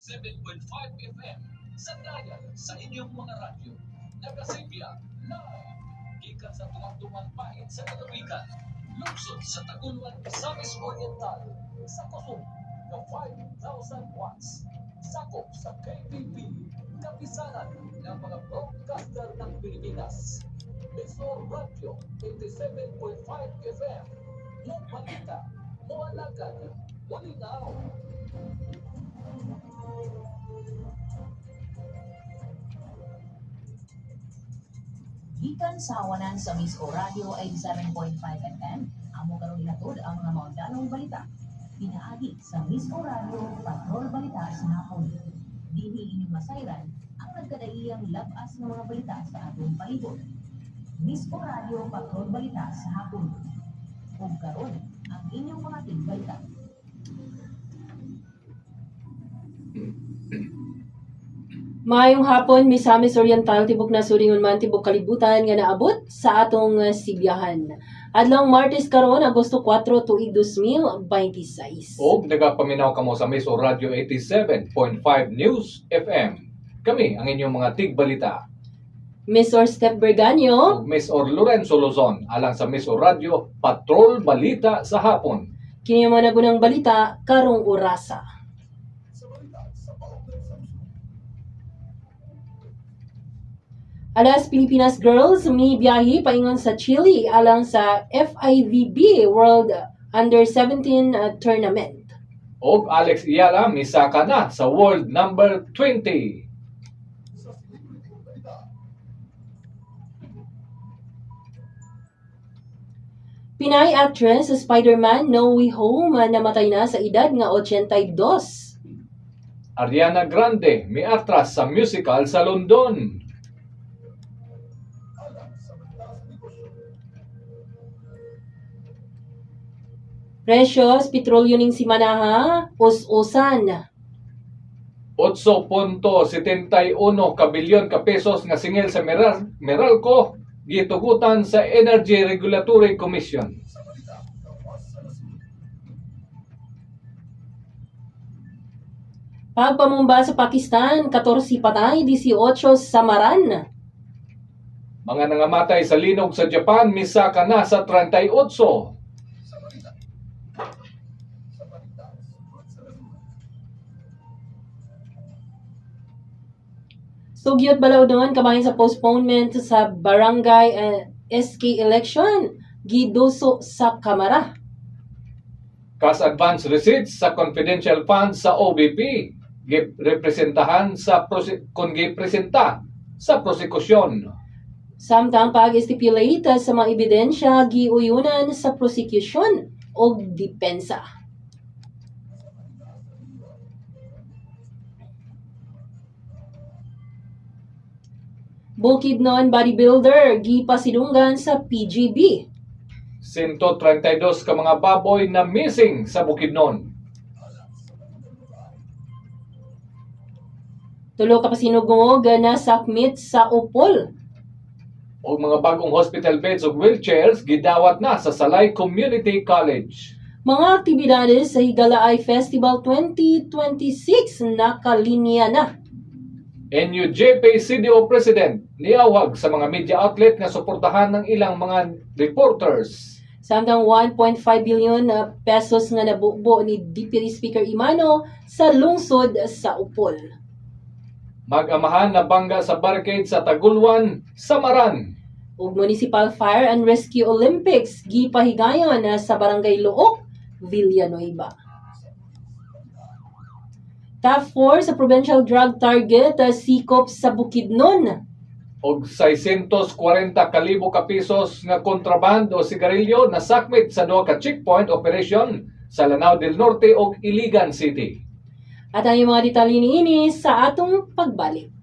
7.5 FM sa dayan sa inyong mga radyo. Nagasimbiya live. Gikan sa tumang-tumang pahit sa kalawigan. Lungsod sa Taguluan, Misamis Oriental. Sa kusog na 5,000 watts. Sakop sa KBP. Kapisanan ng mga broadcaster ng Pilipinas. Mesor Radio 87.5 FM. Yung balita, mualagan, walinaw. Gikan sa awanan sa Misco Radio 87.5 FM, amo karon hinatod ang mga maundanong balita. Pinaagi sa Misco Radio Patrol Balita sa hapon. Dili inyong masayran ang nagkadaiyang labas ng mga balita sa atong palibot. Misco Radio Patrol Balita sa hapon. Ug karon ang inyong mga balita. Maayong hapon, Misamis Oriental, tibok na suringon man, tibok kalibutan nga naabot sa atong sibiyahan. Adlong Martes karon, Agosto 4, tuig 2026. O nagapaminaw kamo sa Mesor Radio 87.5 News FM. Kami ang inyong mga tigbalita. Mesor Step Berganyo, Mesor Lorenzo Luzon, alang sa Mesor Radio Patrol Balita sa hapon. kini mo nagunang balita karong orasa. Alas Pilipinas girls may biyahe paingon sa Chile alang sa FIVB World Under-17 Tournament. O Alex Iyala, misaka na sa World Number 20. Pinay actress sa Spider-Man No Way Home namatay na sa edad nga 82. Ariana Grande, may atras sa musical sa London. Presyos, petrolyo ning simanaha, us-usan. 8.71 kabilyon ka pesos nga singil sa Meralco gitugutan sa Energy Regulatory Commission. Pagpamumba sa Pakistan, 14 patay, 18 samaran. Mga nangamatay sa linog sa Japan, misaka na sa 38. Sugyot balaw doon kabahin sa postponement sa barangay SK election, giduso sa Kamara. Cash advance receipts sa confidential funds sa OBP girepresentahan sa kung gipresenta sa prosekusyon. Samtang pag-stipulate sa mga ebidensya giuyunan sa prosecution o depensa. Bukidnon bodybuilder gipasilunggan sa PGB. 132 ka mga baboy na missing sa Bukidnon. Tulo ka pasinugungog na sakmit sa Upol. O mga bagong hospital beds ug wheelchairs gidawat na sa Salay Community College. Mga aktibidades sa Higalaay Festival 2026 nakalinya na. NUJP CDO President niawag sa mga media outlet nga suportahan ng ilang mga reporters. Samtang 1.5 billion pesos nga nabubo ni Deputy Speaker Imano sa lungsod sa Upol. Mag-amahan na bangga sa barricade sa Taguluan, Samaran. Ug Municipal Fire and Rescue Olympics gipahigayon sa Barangay Luok, Villanueva. Top 4 sa Provincial Drug Target sikop sa Bukidnon. Og 640,000 ka pesos nga kontraband o sigarilyo na sakmit sa duha ka checkpoint operation sa Lanao del Norte ug Iligan City. At ang mga detalye niini sa atong pagbalik.